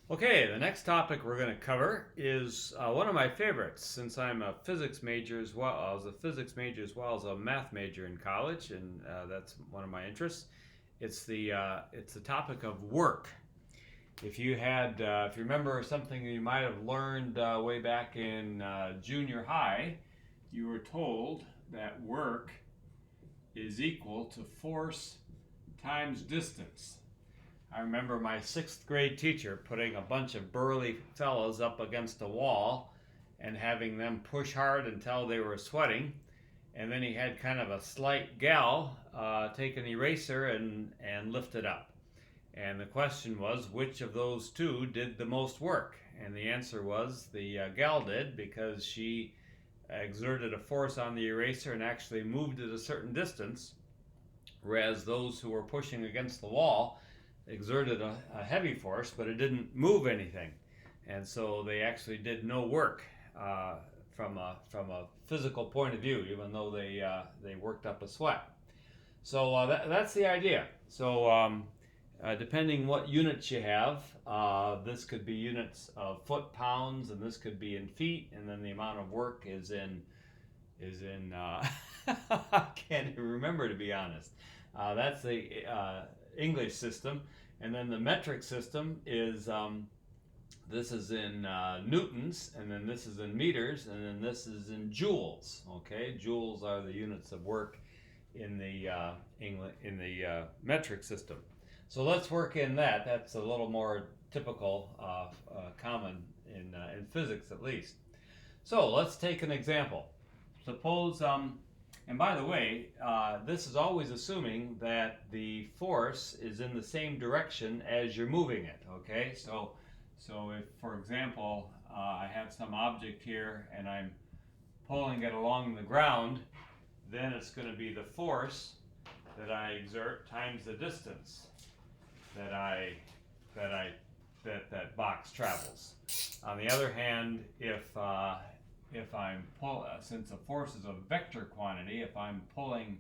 Okay, the next topic we're going to cover is one of my favorites since I'm a physics major as well. I was a physics major as well as a math major in college, and that's one of my interests. It's the topic of work. If you remember something you might have learned way back in junior high, you were told that work is equal to force times distance. I remember my sixth grade teacher putting a bunch of burly fellows up against a wall and having them push hard until they were sweating. And then he had kind of a slight gal take an eraser and lift it up. And the question was, which of those two did the most work? And the answer was the gal did, because she exerted a force on the eraser and actually moved it a certain distance, whereas those who were pushing against the wall exerted a heavy force, but it didn't move anything, and so they actually did no work from a physical point of view, even though they worked up a sweat. So that's the idea. So depending what units you have, this could be units of foot pounds, and this could be in feet, and then the amount of work is in I can't even remember, to be honest. That's the English system, and then the metric system is this is in newtons, and then this is in meters, and then this is in joules. Okay, joules are the units of work in the metric system. So let's work in that. That's a little more typical, common in physics at least. So let's take an example. Suppose, and by the way, this is always assuming that the force is in the same direction as you're moving it. Okay, so if, for example, I have some object here and I'm pulling it along the ground, then it's going to be the force that I exert times the distance that box travels. On the other hand, if I'm since a force is a vector quantity, if I'm pulling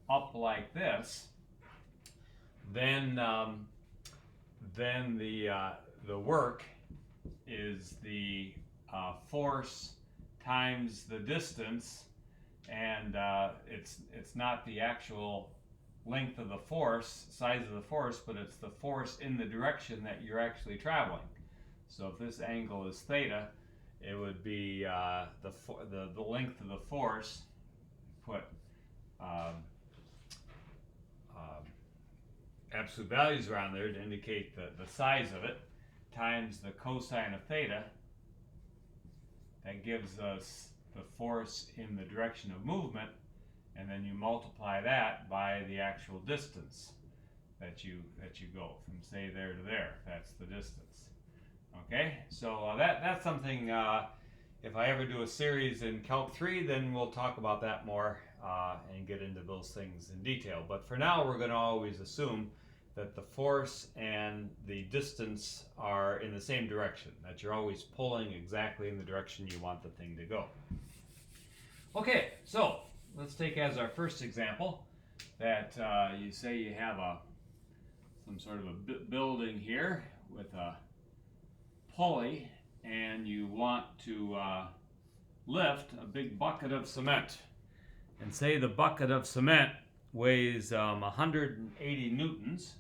up like this, then the work is the force times the distance, and it's not the actual length of the force, size of the force, but it's the force in the direction that you're actually traveling. So if this angle is theta, it would be the length of the force, put absolute values around there to indicate the size of it, times the cosine of theta. That gives us the force in the direction of movement, and then you multiply that by the actual distance that you go from, say, there to there. That's the distance. Okay, so that's something, if I ever do a series in Calc 3, then we'll talk about that more and get into those things in detail. But for now, we're going to always assume that the force and the distance are in the same direction, that you're always pulling exactly in the direction you want the thing to go. Okay, so let's take as our first example that you say you have some sort of a building here with a pulley, and you want to lift a big bucket of cement. And say the bucket of cement weighs 180 newtons.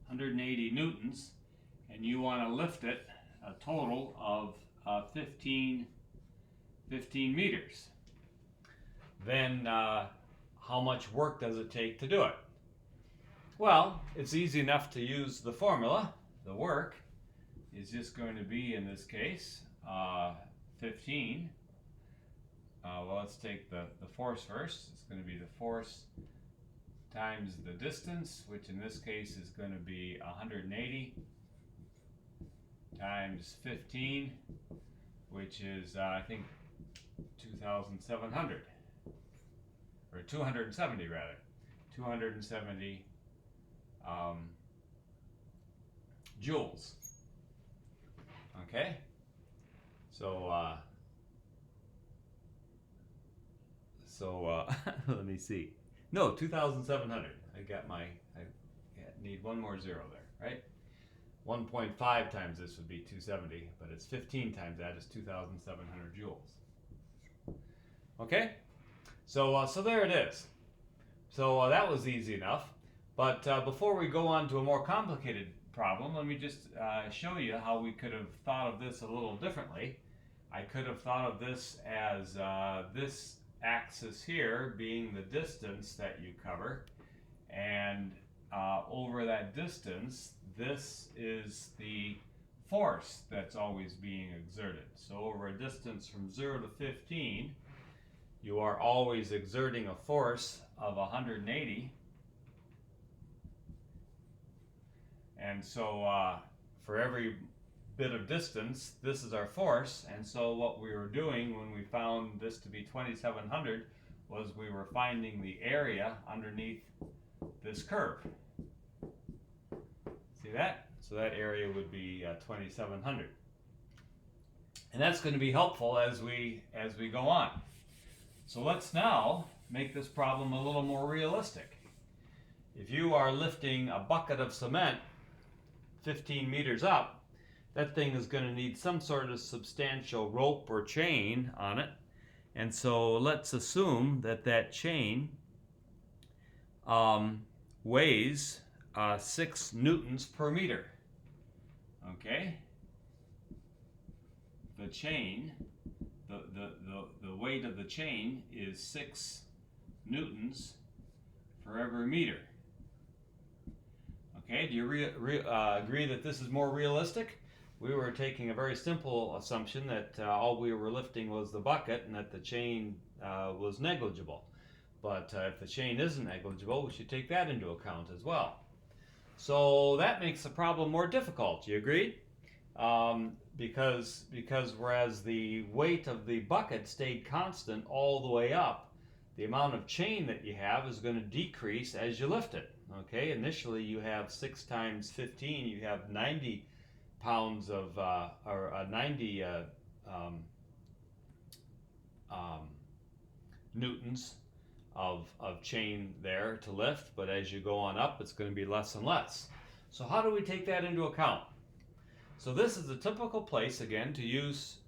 180 newtons, and you want to lift it a total of 15 meters. Then how much work does it take to do it? Well, it's easy enough to use the formula. The work is just going to be, in this case, 15. Well, let's take the force first. It's going to be the force times the distance, which in this case is going to be 180 times 15, which is, I think, 2,700, or 270 rather, 270 joules. Okay, so let me see. No, 2,700. I need one more zero there. right? 1.5 times this would be 270, but it's 15 times that is 2,700 joules. Okay, so there it is. So that was easy enough. But before we go on to a more complicated problem, let me just show you how we could have thought of this a little differently. I could have thought of this as this axis here being the distance that you cover, and over that distance, this is the force that's always being exerted. So over a distance from 0 to 15, you are always exerting a force of 180. And so for every bit of distance, this is our force. And so what we were doing when we found this to be 2,700 was we were finding the area underneath this curve. See that? So that area would be 2,700. And that's going to be helpful as we go on. So let's now make this problem a little more realistic. If you are lifting a bucket of cement 15 meters up, that thing is going to need some sort of substantial rope or chain on it. And so let's assume that that chain weighs 6 newtons per meter. Okay? The chain, the weight of the chain is 6 newtons for every meter. Okay, do you agree that this is more realistic? We were taking a very simple assumption that all we were lifting was the bucket and that the chain was negligible. But if the chain isn't negligible, we should take that into account as well. So that makes the problem more difficult. You agreed? Because whereas the weight of the bucket stayed constant all the way up, the amount of chain that you have is going to decrease as you lift it. Okay, initially you have 6 times 15, you have 90 pounds of, 90 newtons of chain there to lift, but as you go on up, it's going to be less and less. So how do we take that into account? So this is a typical place, again, to use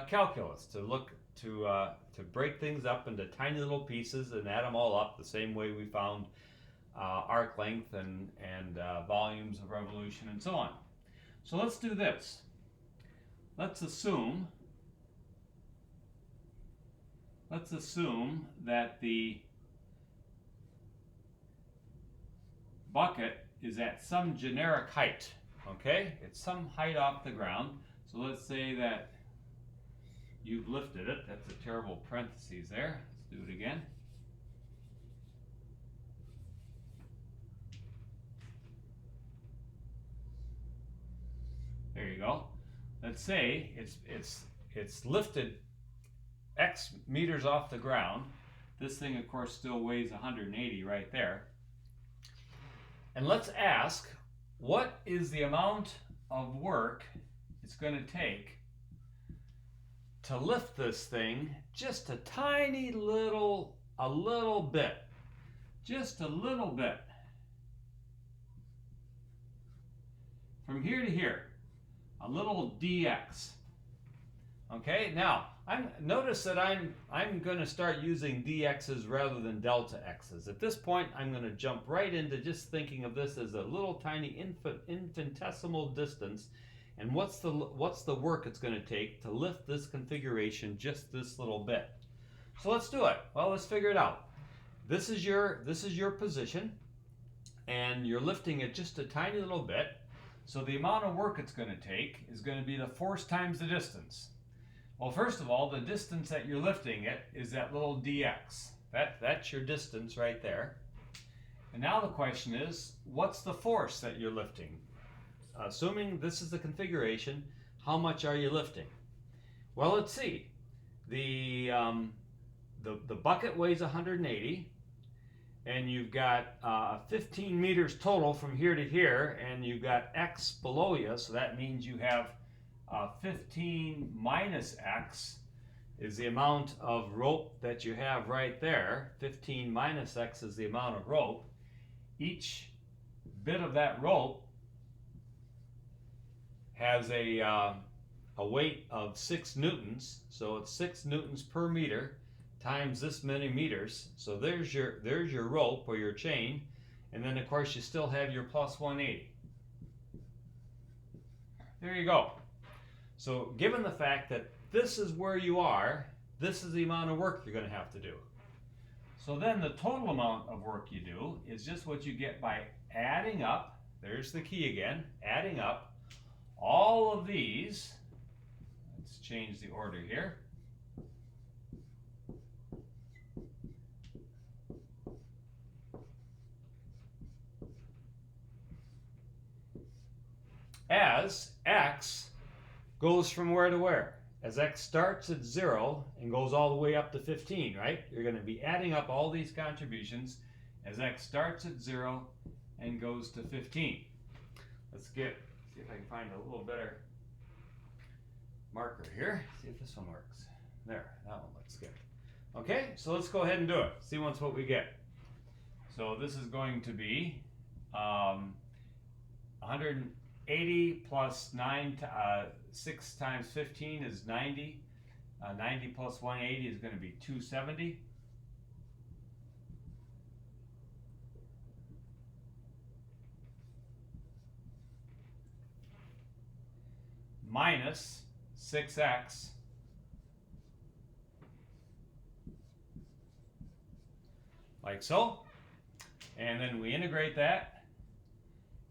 calculus, to look to break things up into tiny little pieces and add them all up the same way we found arc length and volumes of revolution and so on. So let's do this. Let's assume that the bucket is at some generic height. Okay, it's some height off the ground. So let's say that you've lifted it. That's a terrible parentheses there. Let's do it again. There you go. Let's say it's lifted X meters off the ground. This thing, of course, still weighs 180 right there. And let's ask, what is the amount of work it's going to take to lift this thing just a tiny little, bit, just a little bit, from here to here, a little dx. Okay, now notice that I'm going to start using dx's rather than delta x's. At this point, I'm going to jump right into just thinking of this as a little tiny infinitesimal distance, and what's the work it's going to take to lift this configuration just this little bit. So let's do it. Well, let's figure it out. This is your position, and you're lifting it just a tiny little bit. So the amount of work it's going to take is going to be the force times the distance. Well, first of all, the distance that you're lifting it is that little dx. That's your distance right there. And now the question is, what's the force that you're lifting? Assuming this is the configuration, how much are you lifting? Well, let's see. The bucket weighs 180, and you've got 15 meters total from here to here, and you've got x below you, so that means you have 15 minus x is the amount of rope that you have right there. 15 minus x is the amount of rope. Each bit of that rope has a weight of 6 newtons, so it's 6 newtons per meter times this many meters. So there's your rope or your chain, and then of course you still have your plus 180. There you go. So given the fact that this is where you are, this is the amount of work you're going to have to do. So then the total amount of work you do is just what you get by adding up, there's the key again, adding up all of these. Let's change the order here. As x goes from where to where? As x starts at 0 and goes all the way up to 15, right? You're going to be adding up all these contributions as x starts at 0 and goes to 15. Let's see if I can find a little better marker here. See if this one works. There, that one looks good. Okay, so let's go ahead and do it. See what we get. So this is going to be 180 plus 6 times 15 is 90. 90 plus 180 is going to be 270. Minus 6x like so. And then we integrate that.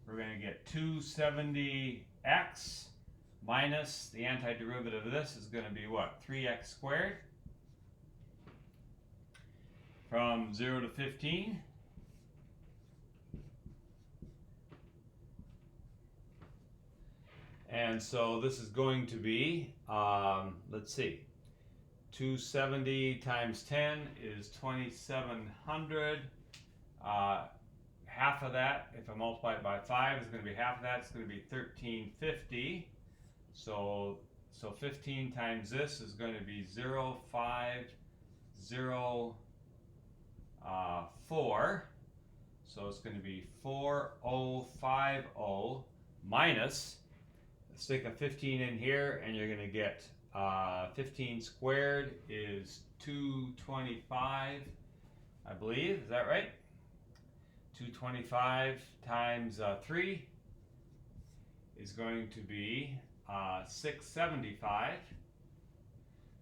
We're going to get 270x minus the antiderivative of this is going to be what? 3x squared from 0 to 15. And so this is going to be, let's see, 270 times 10 is 2,700. Half of that, if I multiply it by 5, is going to be half of that. It's going to be 1,350. So 15 times this is going to be 0,504. So it's going to be 4,050 minus, stick a 15 in here, and you're going to get 15 squared is 225, I believe. Is that right? 225 times 3 is going to be 675.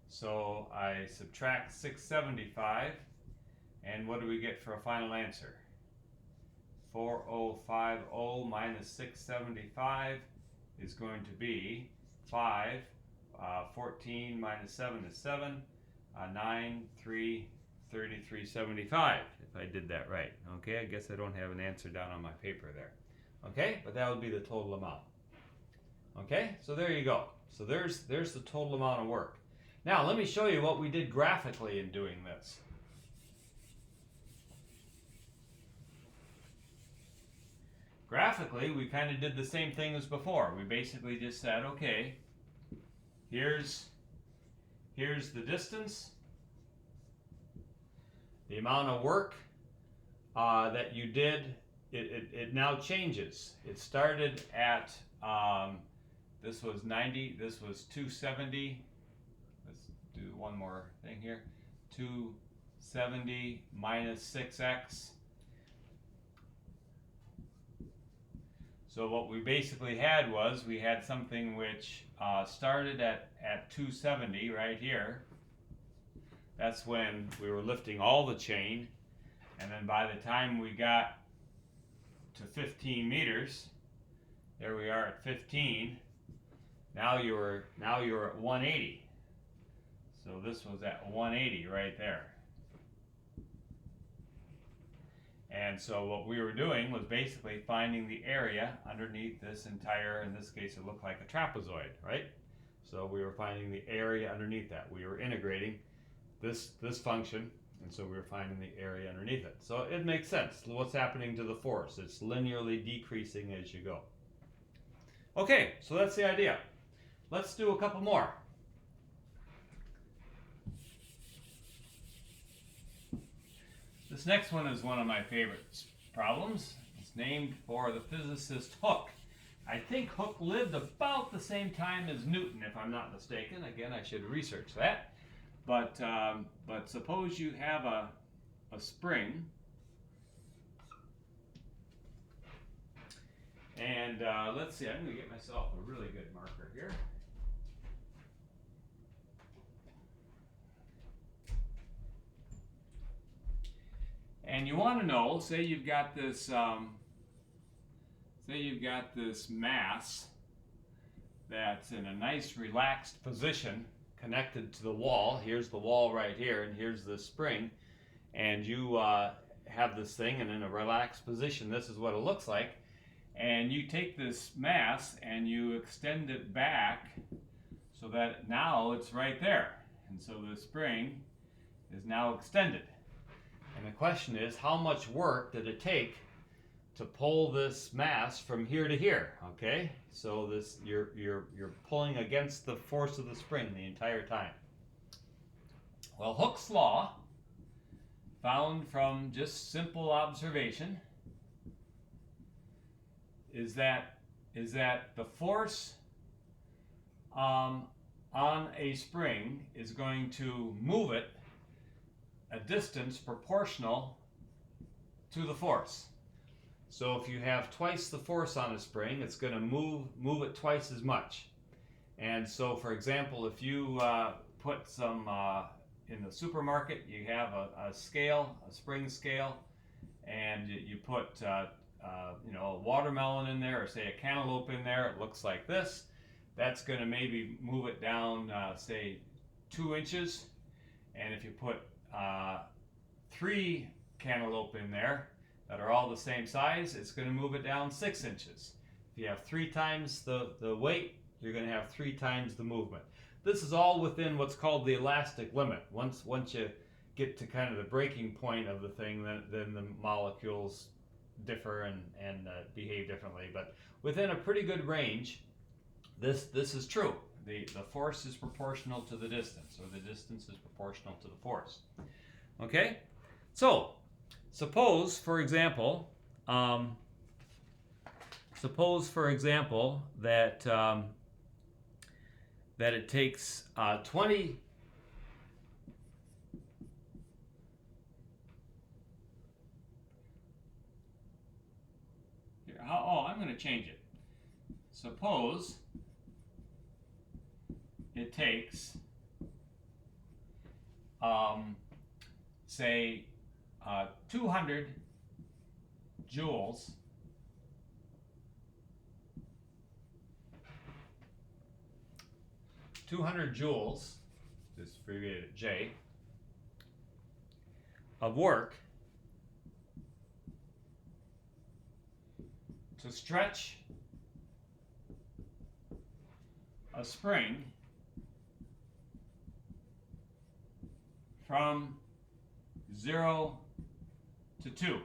So I subtract 675, and what do we get for a final answer? 4,050 minus 675 is going to be 5. 14 minus 7 is 7. 9, 3, 3375, if I did that right. Okay, I guess I don't have an answer down on my paper there. Okay, but that would be the total amount. Okay, so there you go. So there's the total amount of work. Now let me show you what we did graphically in doing this. Graphically, we kind of did the same thing as before. We basically just said, okay, here's the distance. The amount of work that you did, it now changes. It started at, this was 90, this was 270. Let's do one more thing here. 270 minus 6x. So what we basically had was, we had something which started at 270 right here. That's when we were lifting all the chain, and then by the time we got to 15 meters, there we are at 15. Now you're at 180. So this was at 180 right there. And so what we were doing was basically finding the area underneath this entire, in this case it looked like a trapezoid, right? So we were finding the area underneath that. We were integrating this function, and so we were finding the area underneath it. So it makes sense. What's happening to the force? It's linearly decreasing as you go. Okay, so that's the idea. Let's do a couple more. This next one is one of my favorite problems. It's named for the physicist Hooke. I think Hooke lived about the same time as Newton, if I'm not mistaken. Again, I should research that. But suppose you have a spring, and let's see, I'm going to get myself a really good marker here. And you want to know, say you've got this mass that's in a nice relaxed position connected to the wall. Here's the wall right here, and here's the spring, and you have this thing, and in a relaxed position, this is what it looks like. And you take this mass and you extend it back so that now it's right there, and so the spring is now extended. And the question is, how much work did it take to pull this mass from here to here? Okay, so this you're pulling against the force of the spring the entire time. Well, Hooke's law, found from just simple observation, is that the force on a spring is going to move it a distance proportional to the force. So if you have twice the force on a spring, it's going to move it twice as much. And so, for example, if you put some in the supermarket, you have a scale, a spring scale, and you put a watermelon in there, or say a cantaloupe in there. It looks like this. That's going to maybe move it down, say, 2 inches. And if you put 3 cantaloupe in there that are all the same size, it's going to move it down 6 inches. If you have 3 times the weight, you're going to have 3 times the movement. This is all within what's called the elastic limit. Once you get to kind of the breaking point of the thing, then the molecules differ and behave differently. But within a pretty good range, this is true. The force is proportional to the distance, or the distance is proportional to the force. Okay? So, suppose, for example, that it takes 20 here. I'm going to change it. Suppose it takes, say, 200 joules this is abbreviated J, of work to stretch a spring from 0 to 2.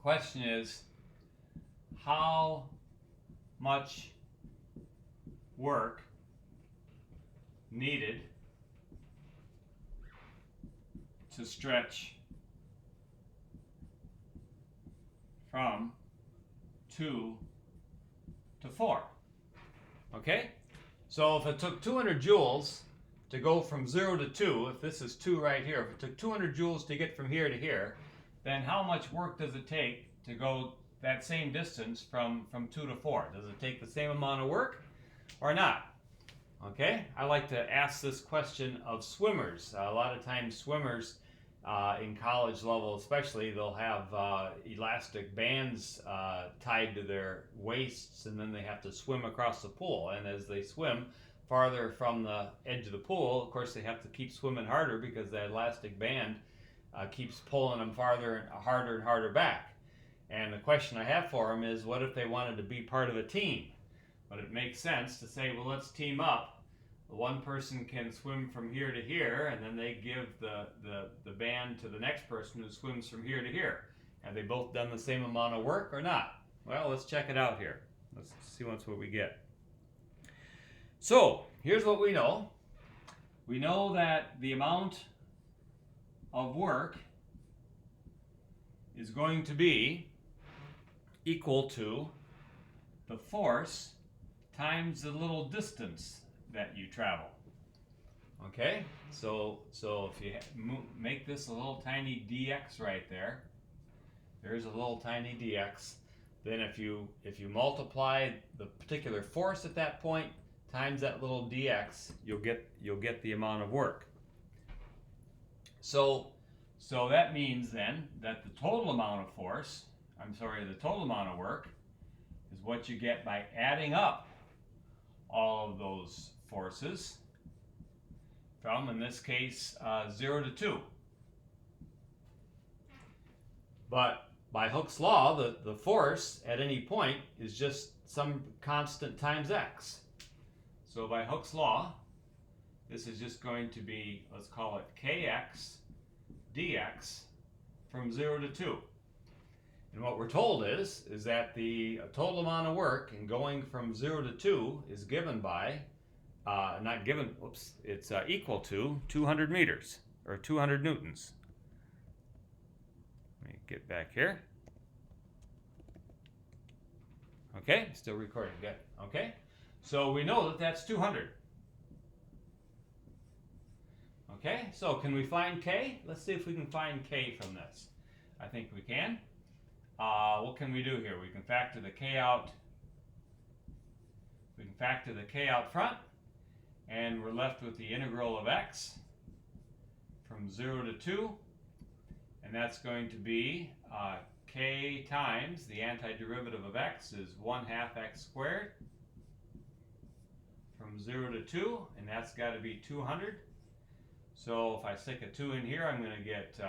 Question is, how much work needed to stretch from 2 to 4? Okay? So if it took 200 joules to go from 0 to 2, if this is 2 right here, if it took 200 joules to get from here to here, then how much work does it take to go that same distance from 2 to 4? Does it take the same amount of work or not? Okay, I like to ask this question of swimmers. A lot of times swimmers in college level especially, they'll have elastic bands tied to their waists, and then they have to swim across the pool. And as they swim farther from the edge of the pool, of course they have to keep swimming harder because that elastic band keeps pulling them farther and harder back. And the question I have for them is, what if they wanted to be part of a team? But it makes sense to say, well, let's team up. One person can swim from here to here, and then they give the band to the next person who swims from here to here. Have they both done the same amount of work or not? Well, let's check it out here. Let's see what we get. So, here's what we know. We know that the amount of work is going to be equal to the force times the little distance that you travel. Okay, so if you make this a little tiny dx right there, there's a little tiny dx. Then if you multiply the particular force at that point times that little dx, you'll get the amount of work. So that means then that the total amount of force, the total amount of work is what you get by adding up all of those forces from, in this case, 0 to 2. But by Hooke's law, the force at any point is just some constant times x. So by Hooke's law, this is just going to be, let's call it kx dx from 0 to 2. And what we're told is that the total amount of work in going from 0 to 2 is given by, it's equal to 200 meters, or 200 newtons. Let me get back here. Okay, still recording, good. Okay, so we know that that's 200. Okay, so can we find k? Let's see if we can find k from this. I think we can. What can we do here? We can factor the k out. We can factor the k out front, and we're left with the integral of x from 0 to 2, and that's going to be k times the antiderivative of x is 1/2 x squared from 0 to 2, and that's got to be 200. So if I stick a 2 in here, I'm going to get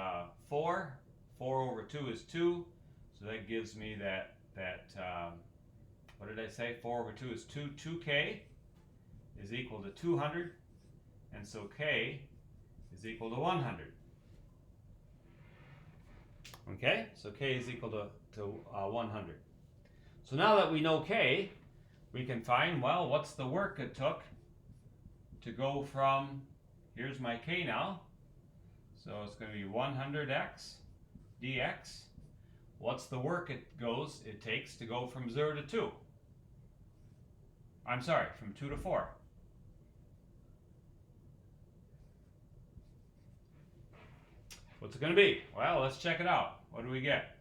4. 4 over 2 is 2. So that gives me that what did I say? 4 over 2 is 2. 2k is equal to 200. And so k is equal to 100. Okay, so k is equal to 100. So now that we know k, we can find, well, what's the work it took to go from, here's my k now, so it's going to be 100x dx. What's the work it takes to go from 0 to 2? I'm sorry, from 2 to 4. What's it going to be? Well, let's check it out. What do we get?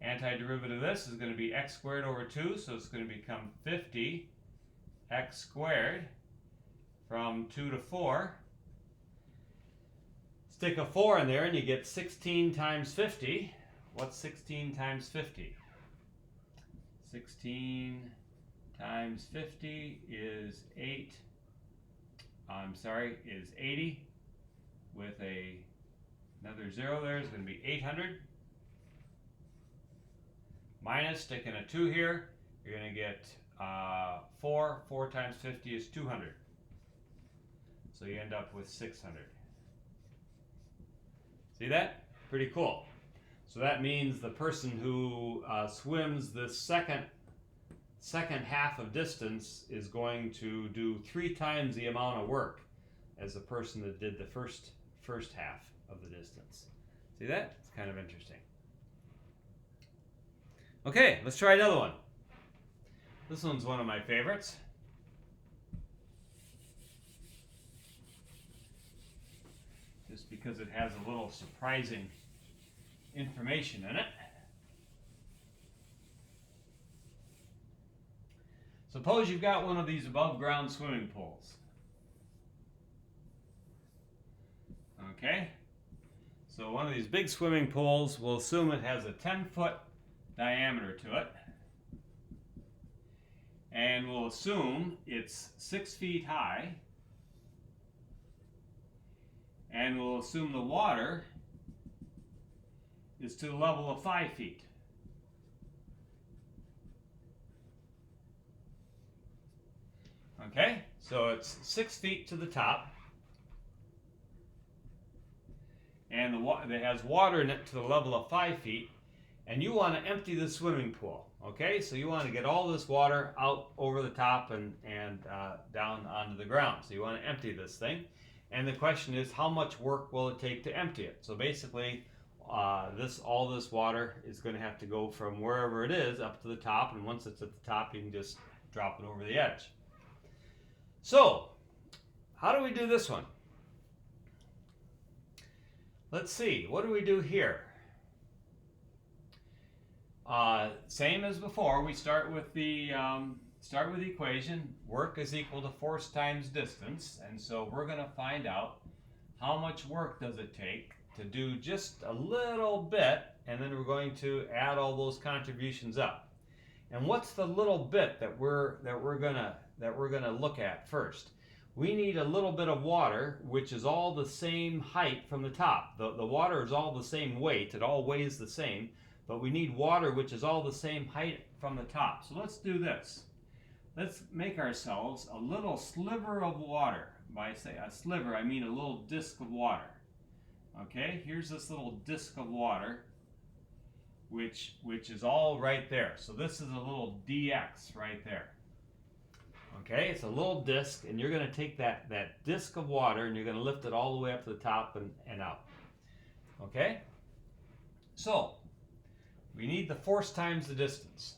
Antiderivative of this is going to be x squared over 2, so it's going to become 50 x squared from 2 to 4. Stick a 4 in there and you get 16 times 50. What's 16 times 50? 16 times 50 is 80 with another 0 there is going to be 800. Minus, sticking a 2 here, you're going to get 4. 4 times 50 is 200. So you end up with 600. See that? Pretty cool. So that means the person who swims the second half of distance is going to do 3 times the amount of work as the person that did the first half of the distance. See that? It's kind of interesting. Okay, let's try another one. This one's one of my favorites. Just because it has a little surprising information in it. Suppose you've got one of these above ground swimming pools. Okay? So one of these big swimming pools, we'll assume it has a 10-foot diameter to it. And we'll assume it's 6 feet high. And we'll assume the water is to the level of 5 feet. Okay, so it's 6 feet to the top. And it has water in it to the level of 5 feet. And you want to empty the swimming pool. Okay, so you want to get all this water out over the top and down onto the ground. So you want to empty this thing. And the question is, how much work will it take to empty it? So basically, all this water is going to have to go from wherever it is up to the top, and once it's at the top, you can just drop it over the edge. So, how do we do this one? Let's see, what do we do here? Same as before, we start with the equation. Work is equal to force times distance, and so we're going to find out how much work does it take to do just a little bit, and then we're going to add all those contributions up. And what's the little bit that we're gonna look at first? We need a little bit of water, which is all the same height from the top. The water is all the same weight; it all weighs the same. But we need water which is all the same height from the top. So let's do this. Let's make ourselves a little sliver of water. By say a sliver, I mean a little disc of water. Okay, here's this little disc of water, which is all right there. So this is a little dx right there. Okay, it's a little disc, and you're going to take that disc of water and you're going to lift it all the way up to the top and out. Okay, so we need the force times the distance.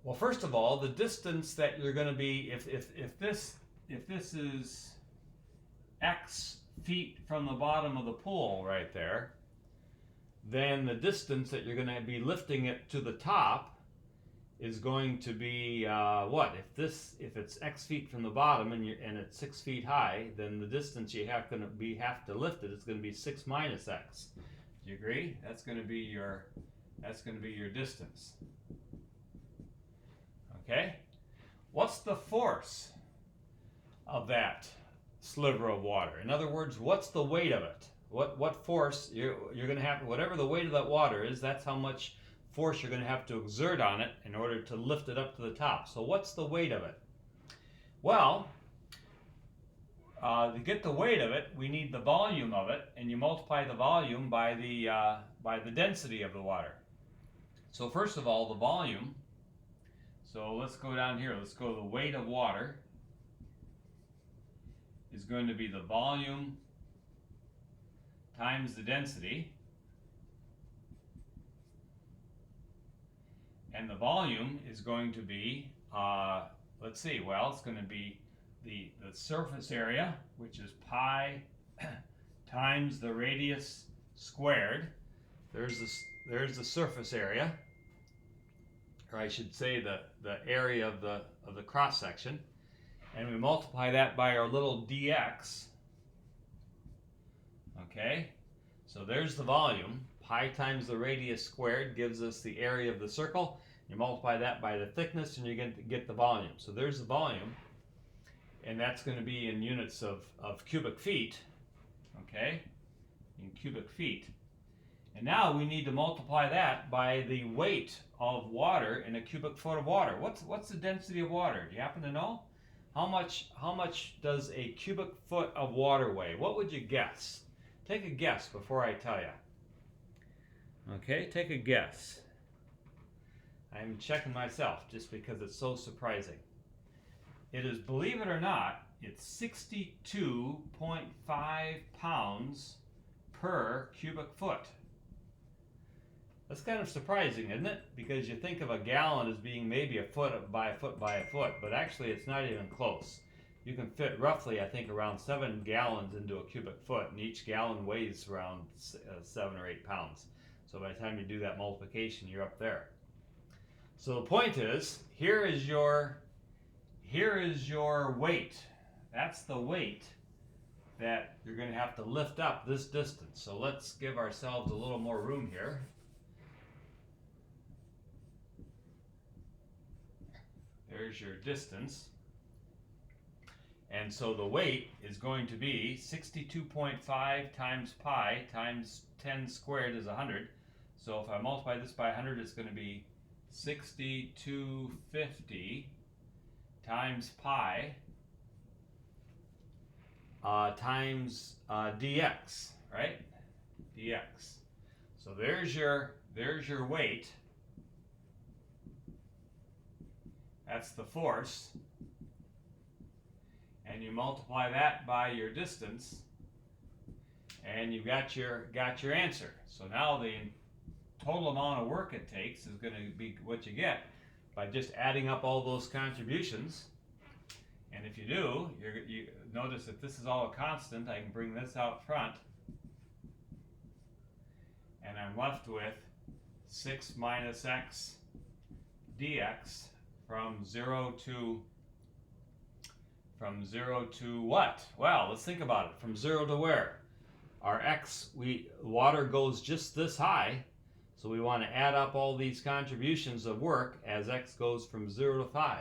Well, first of all, the distance that you're going to be, if this is x feet from the bottom of the pool right there, then the distance that you're going to be lifting it to the top is going to be what? If it's x feet from the bottom and it's 6 feet high, then the distance you have to lift it is going to be 6 minus x. Do you agree? That's going to be your distance. Okay? What's the force of that sliver of water? In other words, what's the weight of it? What force you're going to have, whatever the weight of that water is, that's how much force you're going to have to exert on it in order to lift it up to the top. So what's the weight of it? Well, to get the weight of it, we need the volume of it, and you multiply the volume by the density of the water. So first of all, the volume. So let's go down here. Let's go to the weight of water is going to be the volume times the density. And the volume is going to be, let's see, well, it's going to be the surface area, which is pi times the radius squared. There's the surface area, or I should say the area of the cross section, and we multiply that by our little dx. Okay, so there's the volume. Pi times the radius squared gives us the area of the circle. You multiply that by the thickness and you get the volume. So there's the volume, and that's going to be in units of cubic feet. Okay, in cubic feet. And now we need to multiply that by the weight of water in a cubic foot of water. What's the density of water? Do you happen to know? How much does a cubic foot of water weigh? What would you guess? Take a guess before I tell you. Okay, take a guess. I'm checking myself just because it's so surprising. It is, believe it or not, it's 62.5 pounds per cubic foot. That's kind of surprising, isn't it? Because you think of a gallon as being maybe a foot by a foot by a foot, but actually it's not even close. You can fit roughly, I think, around 7 gallons into a cubic foot, and each gallon weighs around 7 or 8 pounds. So by the time you do that multiplication, you're up there. So the point is, here is your weight. That's the weight that you're going to have to lift up this distance. So let's give ourselves a little more room here. There's your distance. And so the weight is going to be 62.5 times pi times 10 squared is 100. So if I multiply this by 100, it's going to be 6250 times pi times dx, right? dx. So there's your weight. That's the force. And you multiply that by your distance, and you've got your answer. So now the total amount of work it takes is going to be what you get by just adding up all those contributions. And if you do, you notice that this is all a constant. I can bring this out front, and I'm left with 6 minus x dx from 0 to what? Well, let's think about it. From 0 to where? Our x, water goes just this high, so we want to add up all these contributions of work as x goes from 0 to 5.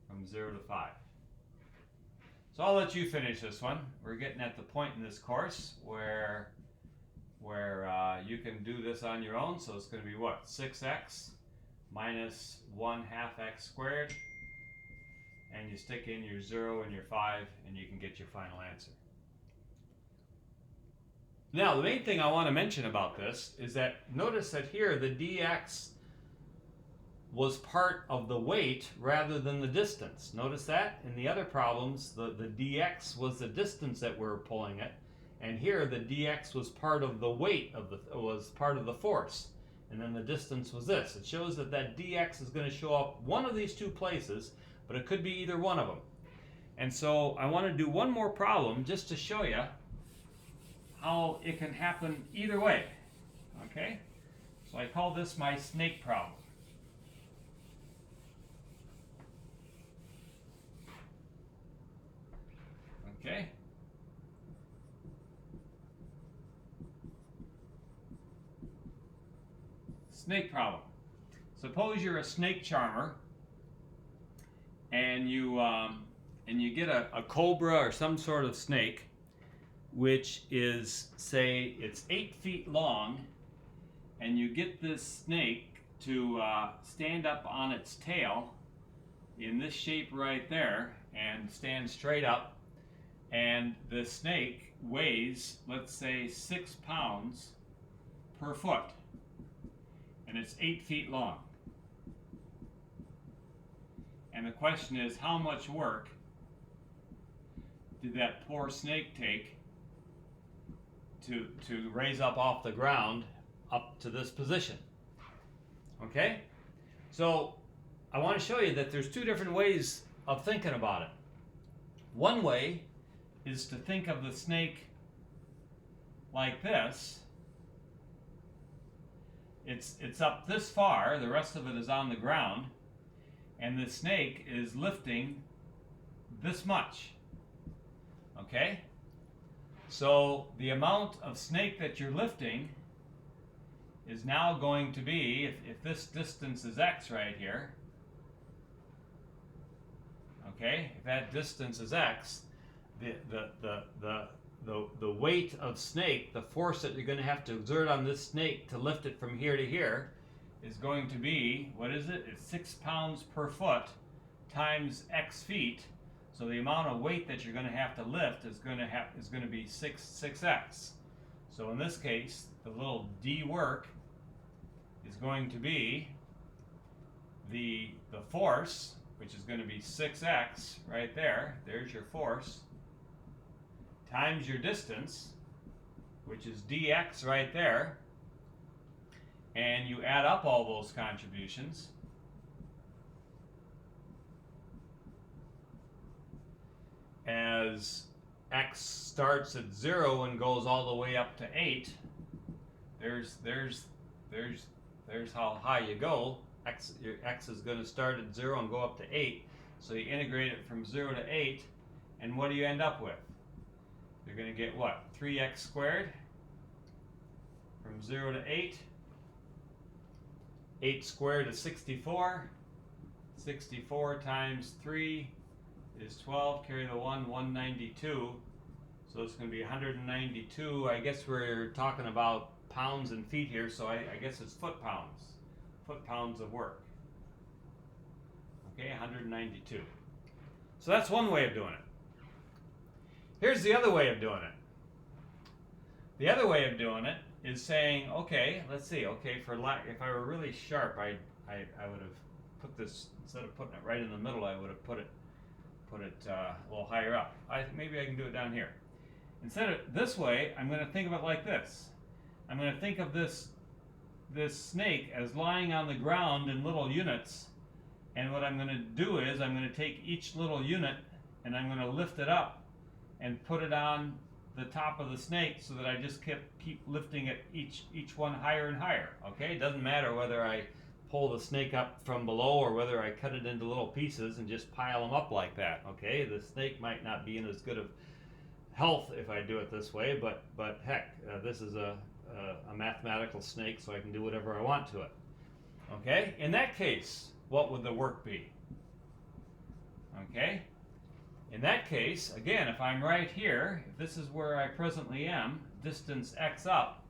From 0 to 5. So I'll let you finish this one. We're getting at the point in this course where you can do this on your own. So it's going to be what? 6x minus 1/2 x squared. And you stick in your 0 and your 5, and you can get your final answer. Now, the main thing I want to mention about this is that notice that here the dx was part of the weight rather than the distance. Notice that? In the other problems, the dx was the distance that we're pulling it, and here the dx was part of the weight was part of the force, and then the distance was this. It shows that dx is going to show up one of these two places, but it could be either one of them. And so I want to do one more problem just to show you how it can happen either way. Okay? So I call this my snake problem. Okay? Snake problem. Suppose you're a snake charmer, and you get a cobra or some sort of snake, which is, say, it's 8 feet long, and you get this snake to stand up on its tail in this shape right there and stand straight up, and the snake weighs, let's say, 6 pounds per foot, and it's 8 feet long. And the question is, how much work did that poor snake take to raise up off the ground up to this position? Okay? So I want to show you that there's two different ways of thinking about it. One way is to think of the snake like this. It's up this far, the rest of it is on the ground, and the snake is lifting this much. Okay? So the amount of snake that you're lifting is now going to be, if this distance is x right here, okay, if that distance is x, the weight of snake, the force that you're going to have to exert on this snake to lift it from here to here, is going to be, what is it? It's 6 pounds per foot times x feet. So the amount of weight that you're going to have to lift is going to be 6x. So in this case, the little d work is going to be the force, which is going to be 6x right there. There's your force, times your distance, which is dx right there. And you add up all those contributions. As x starts at 0 and goes all the way up to 8, there's how high you go. Your x is going to start at 0 and go up to 8. So you integrate it from 0 to 8, and what do you end up with? You're going to get what? 3x squared from 0 to 8. 8 squared is 64. 64 times 3 is 12. Carry the 1, 192. So it's going to be 192. I guess we're talking about pounds and feet here, so I guess it's foot-pounds. Foot-pounds of work. Okay, 192. So that's one way of doing it. Here's the other way of doing it. The other way of doing it is saying, okay, let's see, okay, if I were really sharp, I would have put this, instead of putting it right in the middle, I would have put it a little higher up. Maybe I can do it down here. Instead of this way, I'm going to think of it like this. I'm going to think of this snake as lying on the ground in little units, and what I'm going to do is I'm going to take each little unit and I'm going to lift it up and put it on the top of the snake so that I just keep lifting it each one higher and higher. Okay, it doesn't matter whether I pull the snake up from below or whether I cut it into little pieces and just pile them up like that. Okay, the snake might not be in as good of health if I do it this way, but heck, this is a mathematical snake, so I can do whatever I want to it. Okay, in that case, what would the work be? Okay, in that case, again, if I'm right here, if this is where I presently am, distance x up,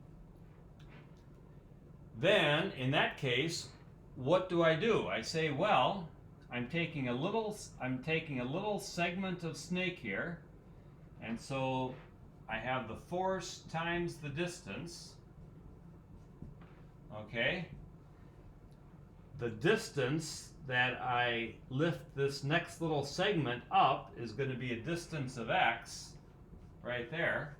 then in that case, what do? I say, well, I'm taking a little segment of snake here, and so I have the force times the distance. Okay, the distance that I lift this next little segment up is going to be a distance of x right there.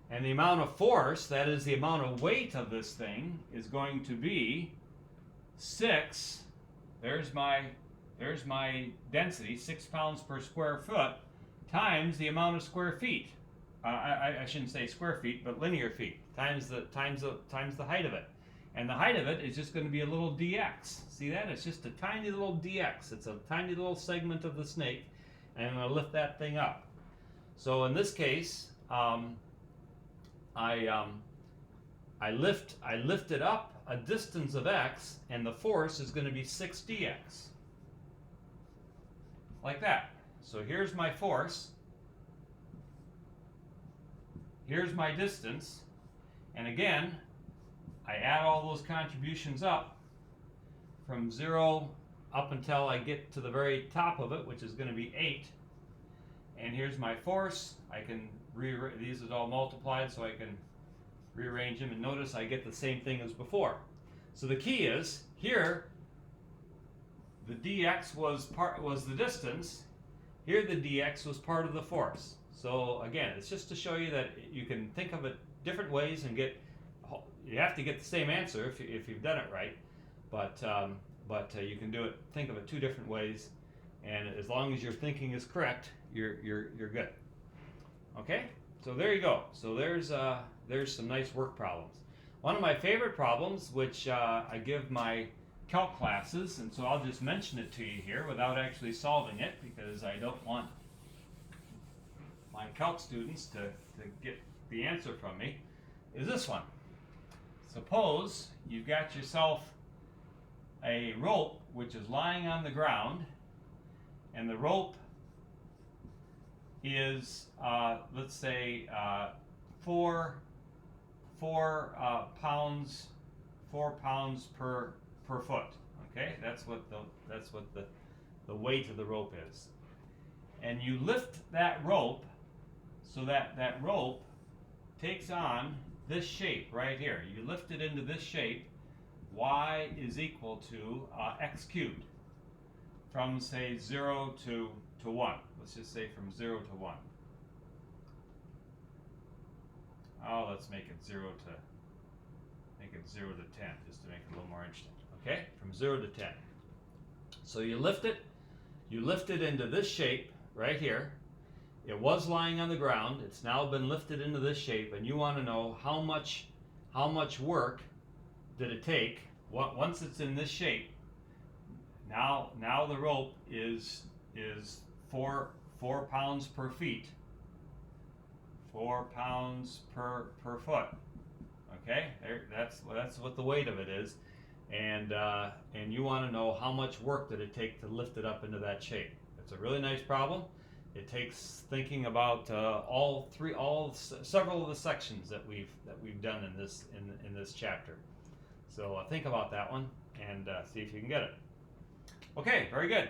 And the amount of force, that is the amount of weight of this thing, is going to be 6. There's my density, 6 pounds per square foot, times the amount of square feet. I shouldn't say square feet, but linear feet, times the height of it. And the height of it is just going to be a little dx. See that? It's just a tiny little dx. It's a tiny little segment of the snake, and I'm going to lift that thing up. So in this case, I lift it up a distance of x, and the force is going to be 6 dx. Like that. So here's my force. Here's my distance. And again, I add all those contributions up from 0 up until I get to the very top of it, which is going to be 8. And here's my force. I can these is all multiplied, so I can rearrange them, and notice I get the same thing as before. So the key is here, the dx was the distance. Here the dx was part of the force. So again, it's just to show you that you can think of it different ways and you have to get the same answer if you've done it right, but you can think of it 2 different ways, and as long as your thinking is correct, you're good. Okay, so there you go. So there's some nice work problems. One of my favorite problems, which I give my calc classes, and so I'll just mention it to you here without actually solving it, because I don't want my calc students to get the answer from me, is this one. Suppose you've got yourself a rope which is lying on the ground, and the rope is, let's say, 4 pounds per foot. Okay, that's what the weight of the rope is. And you lift that rope so that rope takes on this shape right here. You lift it into this shape. Y is equal to x cubed, from say 0 to 1. Let's just say from 0 to 1. Oh, let's make it 0 to 10, just to make it a little more interesting. Okay, from 0 to 10. So you lift it into this shape right here. It was lying on the ground. It's now been lifted into this shape, and you want to know how much work did it take once it's in this shape. Now the rope is 4 pounds per feet. 4 pounds per foot. Okay, that's what the weight of it is, and you want to know how much work did it take to lift it up into that shape. It's a really nice problem. It takes thinking about several of the sections that we've done in this chapter. So think about that one and see if you can get it. Okay, very good.